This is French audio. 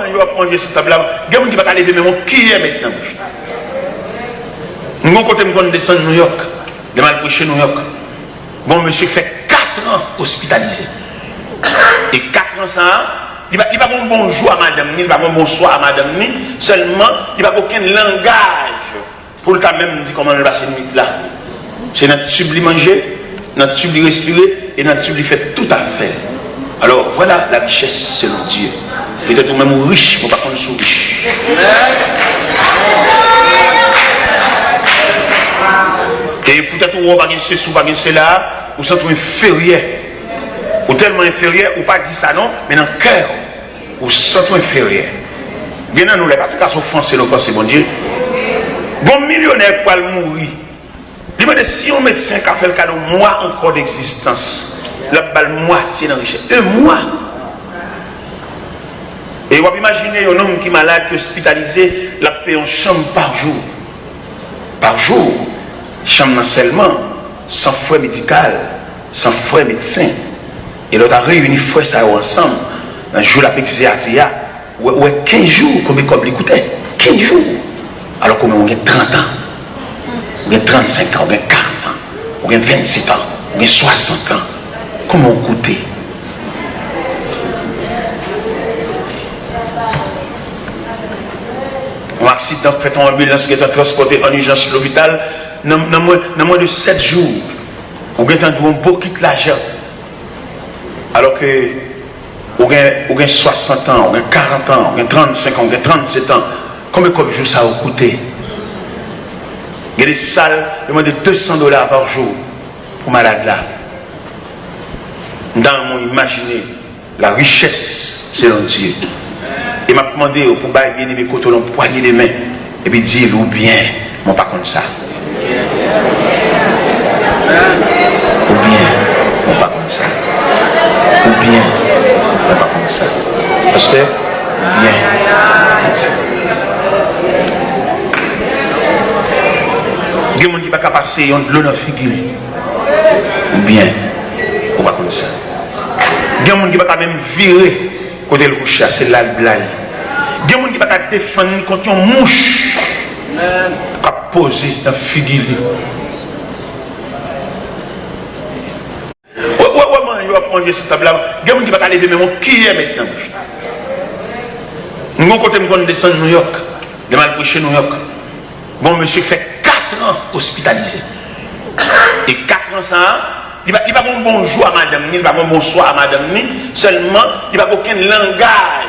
il va manger sur table là. Il y a des gens qui vont lever même qui est maintenant. Nous, quand on descend de New York, il mal prêché New York. Bon, monsieur fait 4 ans hospitalisé. Et 4 ans, ça, il va pas un bonjour à madame, il va pas un bonsoir à madame, seulement, il va pas aucun langage pour le cas même dire comment on va passer une nuit là. C'est notre tube manger, notre tube respirer et notre tube fait tout à fait. Alors, voilà la richesse selon Dieu. Peut-être même riche, pour pas qu'on soit riche. Et peut-être qu'on va pas ceci ou pas cela, ou sont inférieur. Ou tellement inférieur, ou pas dit ça non, mais dans le cœur, ou sont inférieur. Bien dans nous, les pratiques offensées, c'est bon Dieu. Bon millionnaire pour mourir. Il m'a dit si un médecin qui a fait le cadeau, moi encore d'existence, la balle moitié dans la richesse. 1 mois. Et vous imaginez un homme qui est malade, qui est hospitalisé, la paie en chambre par jour. Par jour. Chambre seulement, sans frais médical, sans frais médecin. Et l'autre a réuni frais ça ensemble. Un jour, la péxiatria, ouais, 15 jours, combien de l'écoutait 15 jours. Alors qu'on a 30 ans, on a 35 ans, on a 40 ans, on a 27 ans, on a 60 ans. Comment on coûtait? Un accident fait en ambulance qui est transporté en urgence à l'hôpital, dans moins de 7 jours, on a un beau kit l'argent. Alors que on a 60 ans, on a 40 ans, on a 35 ans, on a 37 ans. Combien de jours ça a coûté? Il y a des salles de moins de $200 par jour pour malade là. Dans mon imaginer la richesse selon Dieu. Et m'a demandé pour bien aimer côté l'on poigner les mains et puis dire ou bien, mon pas comme ça. Ou bien, mon pas comme ça. Ou bien, mon pas comme ça. Parce que bien. Il y a des gens qui ne peuvent pas passer de l'eau dans la figure. Ou bien, on va comme ça. Il y a des gens qui ne peuvent pas même virer côté le coucher, c'est là le blague. Il y a des gens qui ne peuvent pas défendre contre une mouche qui a posé dans la figure. Il va prendre cette table là. Il y a des gens qui ne peuvent pas lever même qui est maintenant. Nous, quand on descend de New York, il mal prêché New York. Bon, monsieur fait 4 ans hospitalisé. Et 4 ans, ça, il va pas un bonjour à madame, il va pas un bonsoir à madame, seulement, il va pas aucun langage